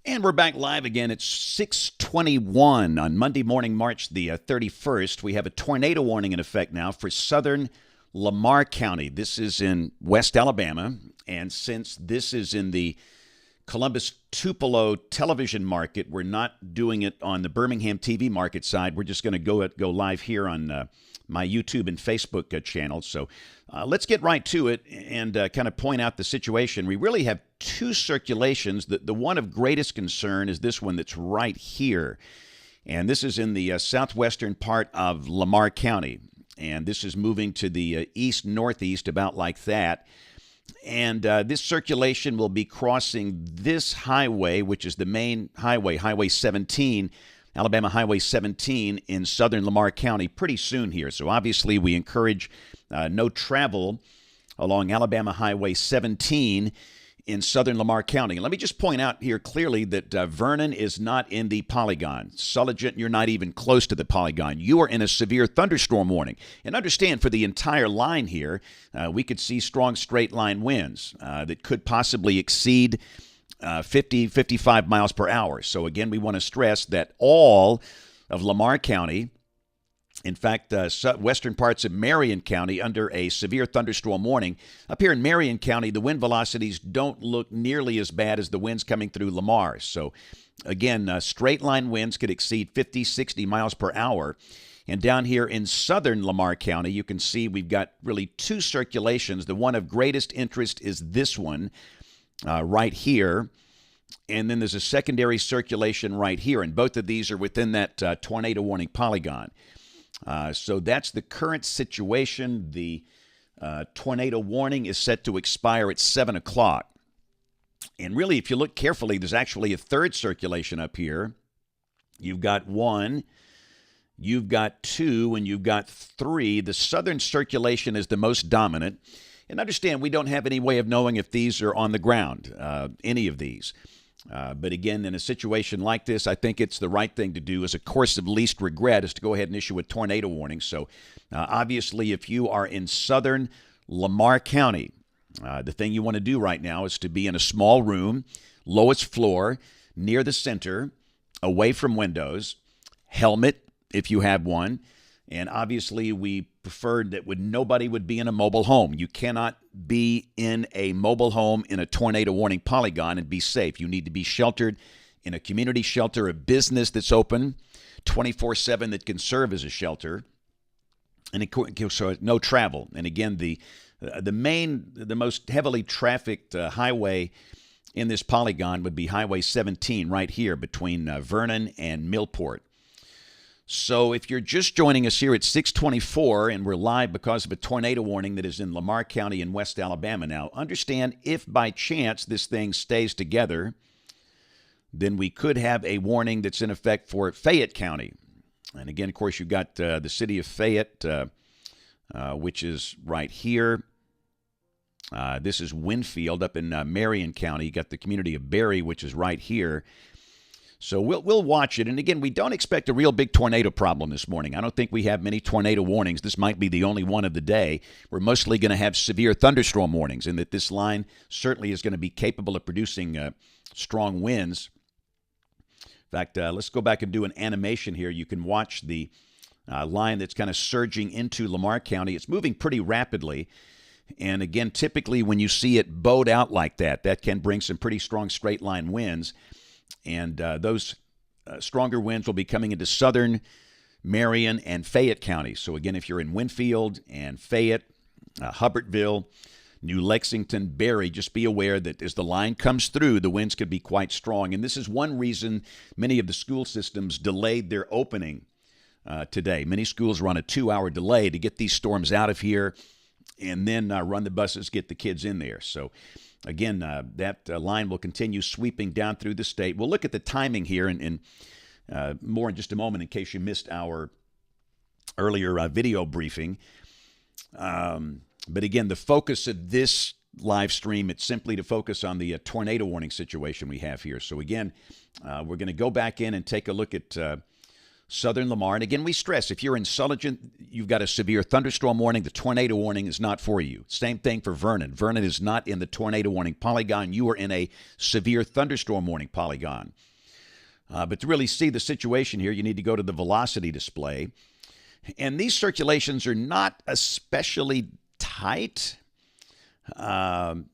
And we're back live again at 6:21 on Monday morning, March the 31st. We have a tornado warning in effect now for southern Lamar County. This is in West Alabama, and since this is in the Columbus Tupelo television market, we're not doing it on the Birmingham TV market side. We're just going to go live here on my YouTube and Facebook channels. So let's get right to it and kind of point out the situation. We really have two circulations. The one of greatest concern is this one that's right here. And this is in the southwestern part of Lamar County. And this is moving to the east-northeast, about like that. And this circulation will be crossing this highway, which is the main highway, Highway 17, Alabama Highway 17 in southern Lamar County pretty soon here. So obviously we encourage no travel along Alabama Highway 17 in southern Lamar County. And let me just point out here clearly that Vernon is not in the polygon. Sulligent, you're not even close to the polygon. You are in a severe thunderstorm warning. And understand, for the entire line here, we could see strong straight line winds that could possibly exceed 50, 55 miles per hour. So again, we want to stress that all of Lamar County, in fact, western parts of Marion County, under a severe thunderstorm warning. Up here in Marion County, the wind velocities don't look nearly as bad as the winds coming through Lamar. So again, straight line winds could exceed 50, 60 miles per hour. And down here in southern Lamar County, you can see we've got really two circulations. The one of greatest interest is this one right here. And then there's a secondary circulation right here. And both of these are within that tornado warning polygon. So that's the current situation. The tornado warning is set to expire at 7 o'clock. And really, if you look carefully, there's actually a third circulation up here. You've got one, you've got two, and you've got three. The southern circulation is the most dominant. And understand, we don't have any way of knowing if these are on the ground, any of these. But again, in a situation like this, I think it's the right thing to do as a course of least regret is to go ahead and issue a tornado warning. So obviously, if you are in southern Lamar County, the thing you want to do right now is to be in a small room, lowest floor, near the center, away from windows, helmet if you have one. And obviously, we preferred that nobody would be in a mobile home. You cannot be in a mobile home in a tornado warning polygon and be safe. You need to be sheltered in a community shelter, a business that's open 24/7 that can serve as a shelter, and so no travel. And again, the most heavily trafficked highway in this polygon would be Highway 17 right here between Vernon and Millport. So if you're just joining us here at 6:24 and we're live because of a tornado warning that is in Lamar County in West Alabama now, understand if by chance this thing stays together, then we could have a warning that's in effect for Fayette County. And again, of course, you've got the city of Fayette, which is right here. This is Winfield up in Marion County. You got the community of Berry, which is right here. So we'll watch it. And again, we don't expect a real big tornado problem this morning. I don't think we have many tornado warnings. This might be the only one of the day. We're mostly going to have severe thunderstorm warnings, and that this line certainly is going to be capable of producing strong winds. In fact, let's go back and do an animation here. You can watch the line that's kind of surging into Lamar County. It's moving pretty rapidly. And again, typically when you see it bowed out like that, that can bring some pretty strong straight line winds. And those stronger winds will be coming into southern Marion and Fayette County. So again, if you're in Winfield and Fayette, Hubbardsville, New Lexington, Berry, just be aware that as the line comes through, the winds could be quite strong. And this is one reason many of the school systems delayed their opening today. Many schools are on a 2-hour delay to get these storms out of here and then run the buses, get the kids in there. So again, that line will continue sweeping down through the state. We'll look at the timing here and more in just a moment in case you missed our earlier video briefing. But again, the focus of this live stream, it's simply to focus on the tornado warning situation we have here. So again, we're going to go back in and take a look at southern Lamar. And again, we stress, if you're in Sulligent, you've got a severe thunderstorm warning. The tornado warning is not for you. Same thing for Vernon. Vernon is not in the tornado warning polygon. You are in a severe thunderstorm warning polygon. But to really see the situation here, you need to go to the velocity display. And these circulations are not especially tight. Again,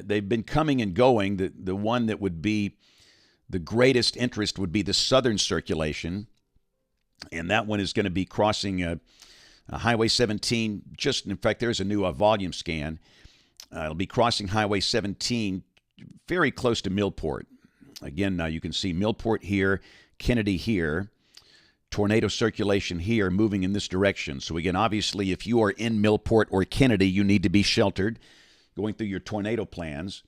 they've been coming and going. The one that would be the greatest interest would be the southern circulation. And that one is going to be crossing Highway 17. In fact, there's a new volume scan. It'll be crossing Highway 17 very close to Millport. Again, you can see Millport here, Kennedy here, tornado circulation here moving in this direction. So again, obviously, if you are in Millport or Kennedy, you need to be sheltered going through your tornado plans.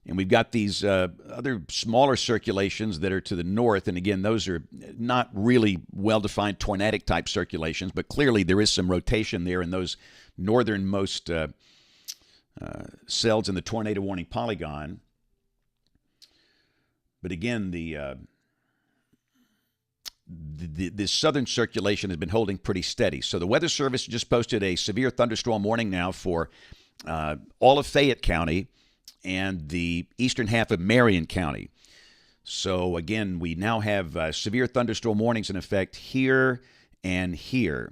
And we've got these other smaller circulations that are to the north. And again, those are not really well-defined tornadic type circulations, but clearly there is some rotation there in those northernmost cells in the tornado warning polygon. But again, the southern circulation has been holding pretty steady. So the Weather Service just posted a severe thunderstorm warning now for all of Fayette County and the eastern half of Marion County. So again, we now have severe thunderstorm warnings in effect here and here.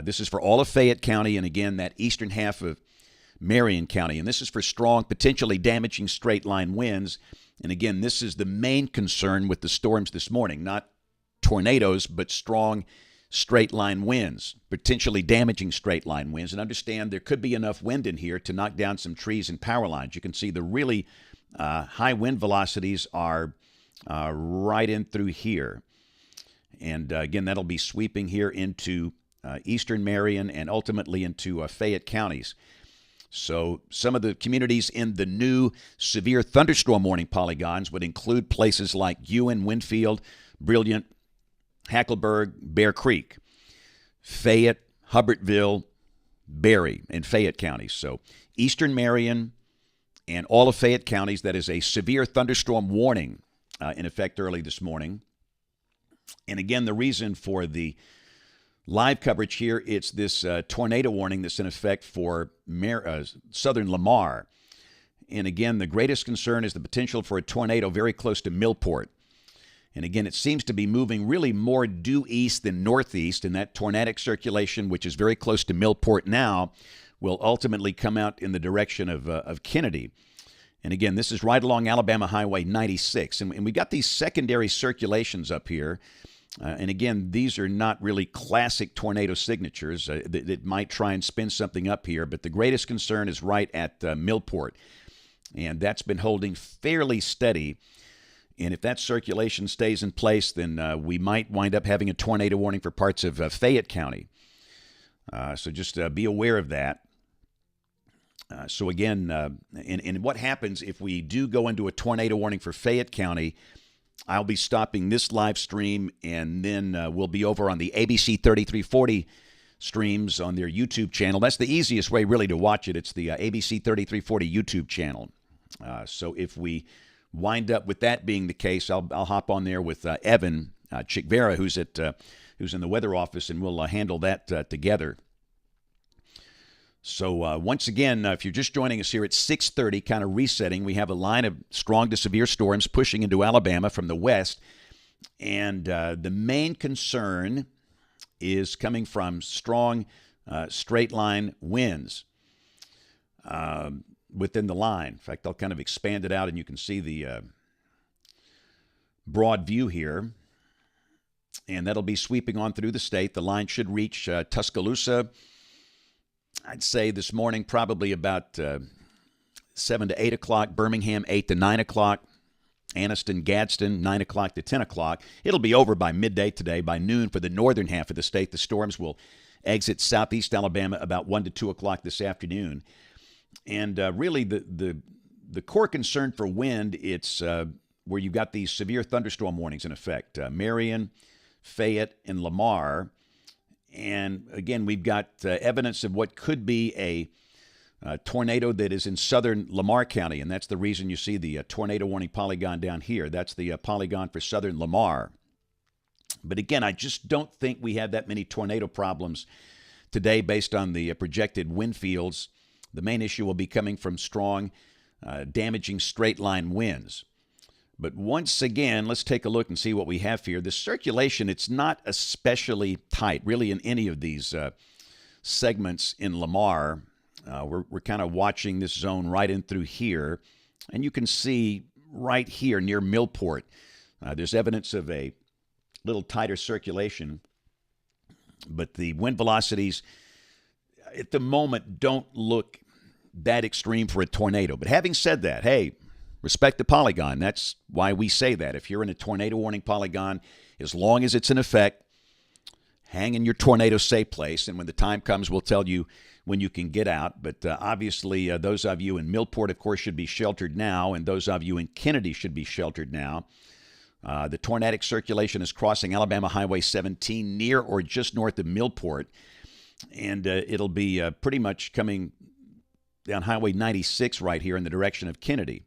This is for all of Fayette County and again, that eastern half of Marion County. And this is for strong, potentially damaging straight-line winds. And again, this is the main concern with the storms this morning, not tornadoes, but strong straight-line winds, potentially damaging straight-line winds. And understand there could be enough wind in here to knock down some trees and power lines. You can see the really high wind velocities are right in through here. And again, that'll be sweeping here into eastern Marion and ultimately into Fayette counties. So some of the communities in the new severe thunderstorm warning polygons would include places like Ewan, Winfield, Brilliant, Hackleburg, Bear Creek, Fayette, Hubbardville, Berry, and Fayette counties. So eastern Marion and all of Fayette counties, that is a severe thunderstorm warning in effect early this morning. And again, the reason for the live coverage here, it's this tornado warning that's in effect for southern Lamar. And again, the greatest concern is the potential for a tornado very close to Millport. And again, it seems to be moving really more due east than northeast, and that tornadic circulation, which is very close to Millport now, will ultimately come out in the direction of Kennedy. And again, this is right along Alabama Highway 96. And we got these secondary circulations up here. And again, these are not really classic tornado signatures that might try and spin something up here. But the greatest concern is right at Millport. And that's been holding fairly steady. And if that circulation stays in place, then we might wind up having a tornado warning for parts of Fayette County. So just be aware of that. So again, and what happens if we do go into a tornado warning for Fayette County, I'll be stopping this live stream, and then we'll be over on the ABC 3340 streams on their YouTube channel. That's the easiest way, really, to watch it. It's the ABC 3340 YouTube channel. So if we wind up with that being the case, I'll hop on there with Evan Chickvera, who's in the weather office, and we'll handle that together. So once again, if you're just joining us here at 6:30, kind of resetting, we have a line of strong to severe storms pushing into Alabama from the west. And the main concern is coming from strong straight-line winds within the line. In fact, I'll kind of expand it out, and you can see the broad view here. And that'll be sweeping on through the state. The line should reach Tuscaloosa, I'd say this morning, probably about 7 to 8 o'clock. Birmingham, 8 to 9 o'clock. Anniston, Gadsden, 9 o'clock to 10 o'clock. It'll be over by midday today. By noon for the northern half of the state, the storms will exit southeast Alabama about 1 to 2 o'clock this afternoon. And really, the core concern for wind, it's where you've got these severe thunderstorm warnings in effect. Marion, Fayette, and Lamar. And again, we've got evidence of what could be a tornado that is in southern Lamar County, and that's the reason you see the tornado warning polygon down here. That's the polygon for southern Lamar. But again, I just don't think we have that many tornado problems today based on the projected wind fields. The main issue will be coming from strong, damaging straight-line winds. But once again, let's take a look and see what we have here. The circulation, it's not especially tight, really, in any of these segments in Lamar. We're kind of watching this zone right in through here. And you can see right here near Millport, there's evidence of a little tighter circulation. But the wind velocities at the moment don't look that extreme for a tornado. But having said that, hey, respect the polygon. That's why we say that. If you're in a tornado warning polygon, as long as it's in effect, hang in your tornado safe place. And when the time comes, we'll tell you when you can get out. But obviously, those of you in Millport, of course, should be sheltered now. And those of you in Kennedy should be sheltered now. The tornadic circulation is crossing Alabama Highway 17 near or just north of Millport. And it'll be pretty much coming down Highway 96 right here in the direction of Kennedy.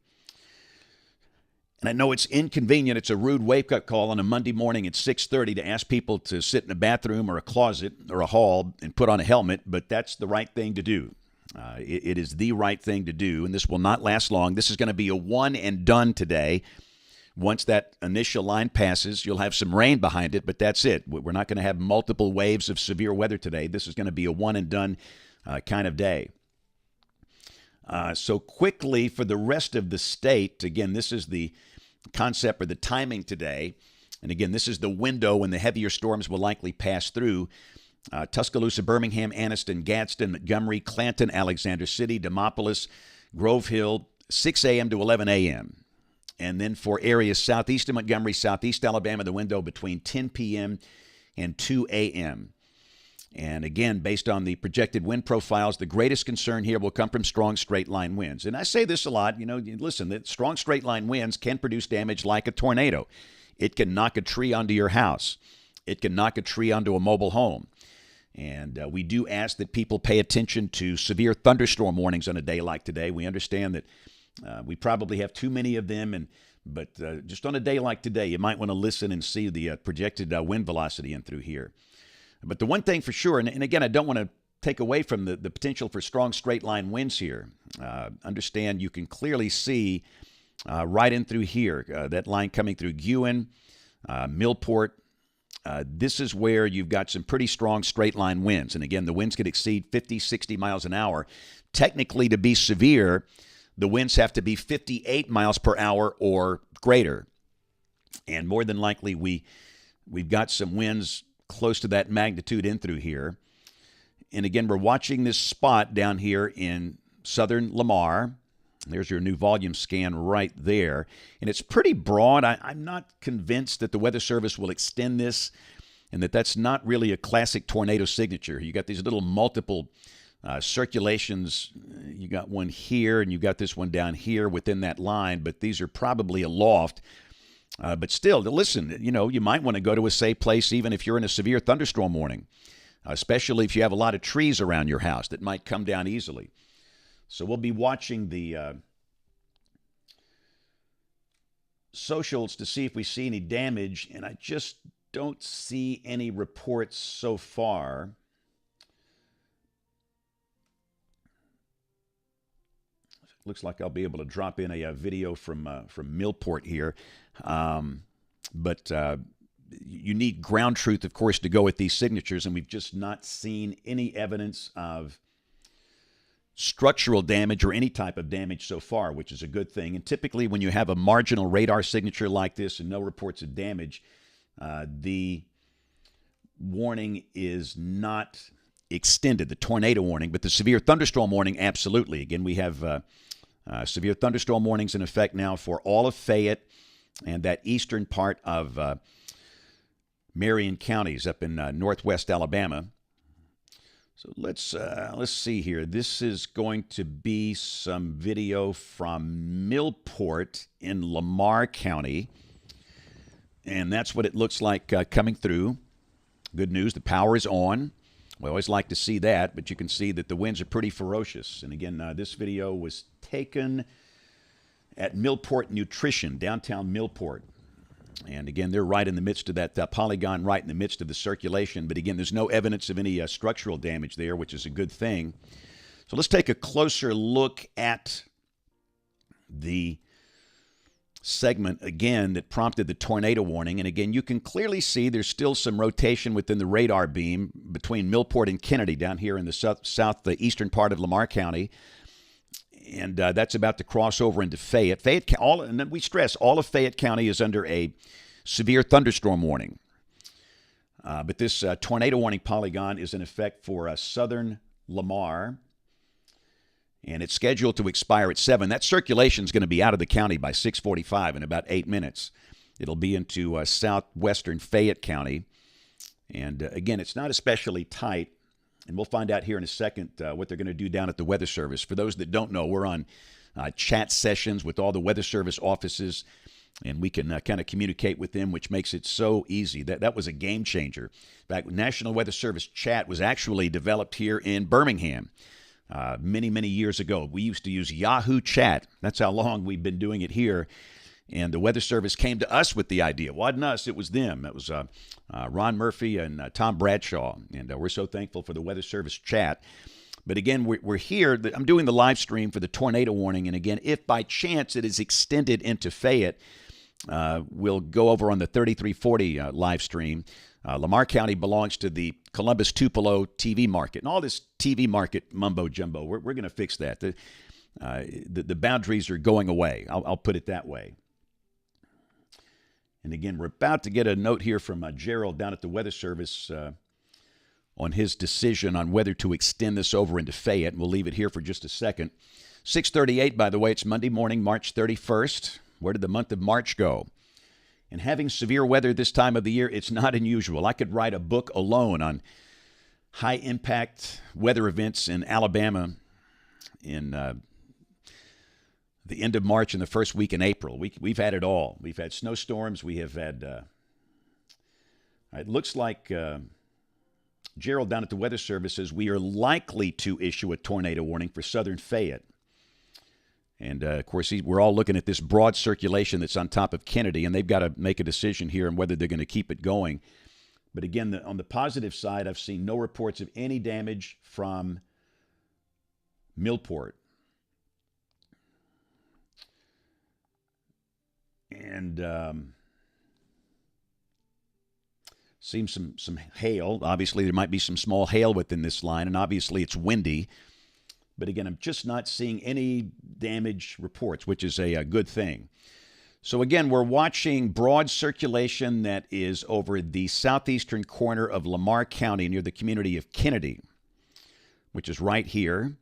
And I know it's inconvenient. It's a rude wake-up call on a Monday morning at 6:30 to ask people to sit in a bathroom or a closet or a hall and put on a helmet, but that's the right thing to do. It is the right thing to do, and this will not last long. This is going to be a one and done today. Once that initial line passes, you'll have some rain behind it, but that's it. We're not going to have multiple waves of severe weather today. This is going to be a one and done kind of day. So quickly for the rest of the state, again, this is the concept or the timing today. And again, this is the window when the heavier storms will likely pass through. Tuscaloosa, Birmingham, Anniston, Gadsden, Montgomery, Clanton, Alexander City, Demopolis, Grove Hill, 6 a.m. to 11 a.m. And then for areas southeast of Montgomery, southeast Alabama, the window between 10 p.m. and 2 a.m. And again, based on the projected wind profiles, the greatest concern here will come from strong straight-line winds. And I say this a lot, listen, that strong straight-line winds can produce damage like a tornado. It can knock a tree onto your house. It can knock a tree onto a mobile home. And we do ask that people pay attention to severe thunderstorm warnings on a day like today. We understand that we probably have too many of them, but just on a day like today, you might want to listen and see the projected wind velocity in through here. But the one thing for sure, and again, I don't want to take away from the potential for strong straight-line winds here. Understand you can clearly see right in through here, that line coming through Guin, Millport. This is where you've got some pretty strong straight-line winds. And again, the winds could exceed 50, 60 miles an hour. Technically, to be severe, the winds have to be 58 miles per hour or greater. And more than likely, we've got some winds close to that magnitude in through here. And again, we're watching this spot down here in southern Lamar. There's your new volume scan right there. And it's pretty broad. I'm not convinced that the Weather Service will extend this and that's not really a classic tornado signature. You got these little multiple circulations. You got one here and you got this one down here within that line, but these are probably aloft. But still, listen, you might want to go to a safe place even if you're in a severe thunderstorm warning, especially if you have a lot of trees around your house that might come down easily. So we'll be watching the socials to see if we see any damage, and I just don't see any reports so far. Looks like I'll be able to drop in a video from Millport here. But you need ground truth, of course, to go with these signatures, and we've just not seen any evidence of structural damage or any type of damage so far, which is a good thing. And typically when you have a marginal radar signature like this and no reports of damage, the warning is not extended, the tornado warning, but the severe thunderstorm warning, absolutely. Again, we have severe thunderstorm warnings in effect now for all of Fayette and that eastern part of Marion counties up in northwest Alabama. So let's see here. This is going to be some video from Millport in Lamar County, and that's what it looks like coming through. Good news, the power is on. We always like to see that, but you can see that the winds are pretty ferocious. And again, this video was taken at Millport Nutrition, downtown Millport. And again, they're right in the midst of that polygon, right in the midst of the circulation. But again, there's no evidence of any structural damage there, which is a good thing. So let's take a closer look at the segment again that prompted the tornado warning. And again, you can clearly see there's still some rotation within the radar beam between Millport and Kennedy down here in the eastern part of Lamar County. And that's about to cross over into Fayette. And then we stress, all of Fayette County is under a severe thunderstorm warning. But this tornado warning polygon is in effect for southern Lamar, and it's scheduled to expire at 7. That circulation is going to be out of the county by 6:45 in about 8 minutes. It'll be into southwestern Fayette County. And again, it's not especially tight. And we'll find out here in a second what they're going to do down at the Weather Service. For those that don't know, we're on chat sessions with all the Weather Service offices, and we can kind of communicate with them, which makes it so easy. That was a game changer. In fact, National Weather Service chat was actually developed here in Birmingham many, many years ago. We used to use Yahoo Chat. That's how long we've been doing it here. And the Weather Service came to us with the idea. It wasn't us, it was them. It was Ron Murphy and Tom Bradshaw. And we're so thankful for the Weather Service chat. But again, we're here. I'm doing the live stream for the tornado warning. And again, if by chance it is extended into Fayette, we'll go over on the 3340 live stream. Lamar County belongs to the Columbus Tupelo TV market. And all this TV market mumbo-jumbo, we're going to fix that. The boundaries are going away. I'll put it that way. And again, we're about to get a note here from Gerald down at the Weather Service on his decision on whether to extend this over into Fayette. And we'll leave it here for just a second. 6:38, by the way, it's Monday morning, March 31st. Where did the month of March go? And having severe weather this time of the year, it's not unusual. I could write a book alone on high-impact weather events in Alabama in the end of March and the first week in April. We've had it all. We've had snowstorms. We have had, it looks like Gerald down at the Weather Service says we are likely to issue a tornado warning for southern Fayette. And, of course, we're all looking at this broad circulation that's on top of Kennedy, and they've got to make a decision here on whether they're going to keep it going. But, again, on the positive side, I've seen no reports of any damage from Millport. And seems some hail. Obviously, there might be some small hail within this line, and obviously it's windy. But again, I'm just not seeing any damage reports, which is a good thing. So again, we're watching broad circulation that is over the southeastern corner of Lamar County near the community of Kennedy, which is right here.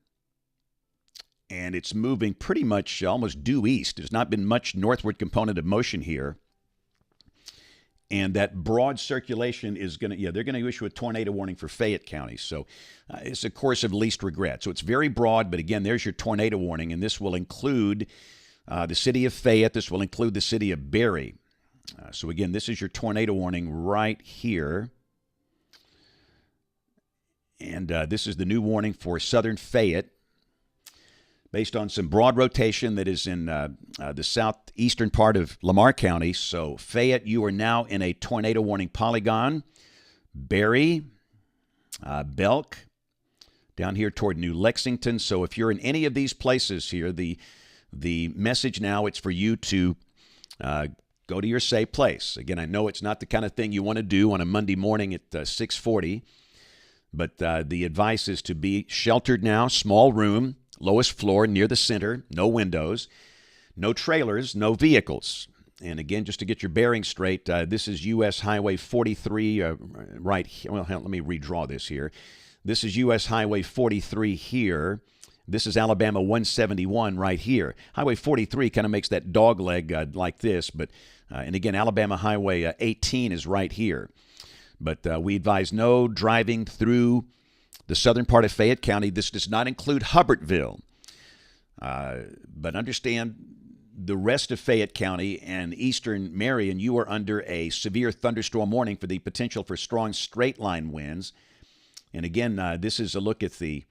And it's moving pretty much almost due east. There's not been much northward component of motion here. And that broad circulation is going to, they're going to issue a tornado warning for Fayette County. So it's a course of least regret. So it's very broad, but again, there's your tornado warning. And this will include the city of Fayette. This will include the city of Berry. So again, this is your tornado warning right here. And this is the new warning for southern Fayette, based on some broad rotation that is in the southeastern part of Lamar County. So Fayette, you are now in a tornado warning polygon. Berry, Belk, down here toward New Lexington. So if you're in any of these places here, the message now, it's for you to go to your safe place. Again, I know it's not the kind of thing you want to do on a Monday morning at 6:40, but the advice is to be sheltered now, small room, lowest floor near the center, no windows, no trailers, no vehicles. And again, just to get your bearings straight, this is U.S. Highway 43 right here. Well, let me redraw this here. This is U.S. Highway 43 here. This is Alabama 171 right here. Highway 43 kind of makes that dog leg like this. But and again, Alabama Highway 18 is right here. But we advise no driving through the southern part of Fayette County. This does not include Hubbardsville. But understand the rest of Fayette County and eastern Marion, you are under a severe thunderstorm warning for the potential for strong straight-line winds. And again, this is a look at the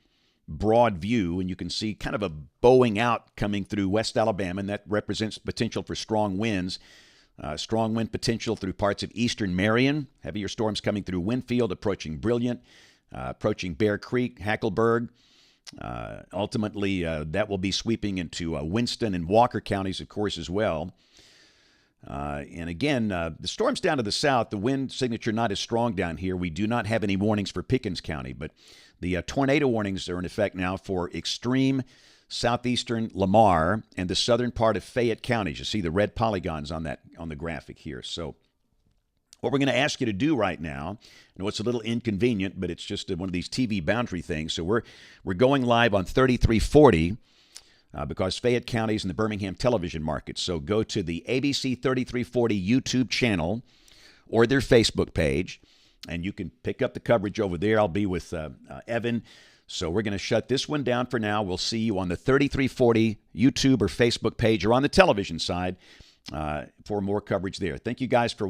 broad view, and you can see kind of a bowing out coming through West Alabama, and that represents potential for strong winds. Strong wind potential through parts of eastern Marion. Heavier storms coming through Winfield, approaching Brilliant, approaching Bear Creek, Hackleburg. Ultimately, that will be sweeping into Winston and Walker counties, of course, as well. And again, the storms down to the south, the wind signature not as strong down here. We do not have any warnings for Pickens County, but the tornado warnings are in effect now for extreme southeastern Lamar and the southern part of Fayette counties. You see the red polygons on the graphic here. So what we're going to ask you to do right now, I know it's a little inconvenient, but it's just one of these TV boundary things. So we're going live on 3340 because Fayette County is in the Birmingham television market. So go to the ABC 3340 YouTube channel or their Facebook page, and you can pick up the coverage over there. I'll be with Evan. So we're going to shut this one down for now. We'll see you on the 3340 YouTube or Facebook page or on the television side for more coverage there. Thank you guys for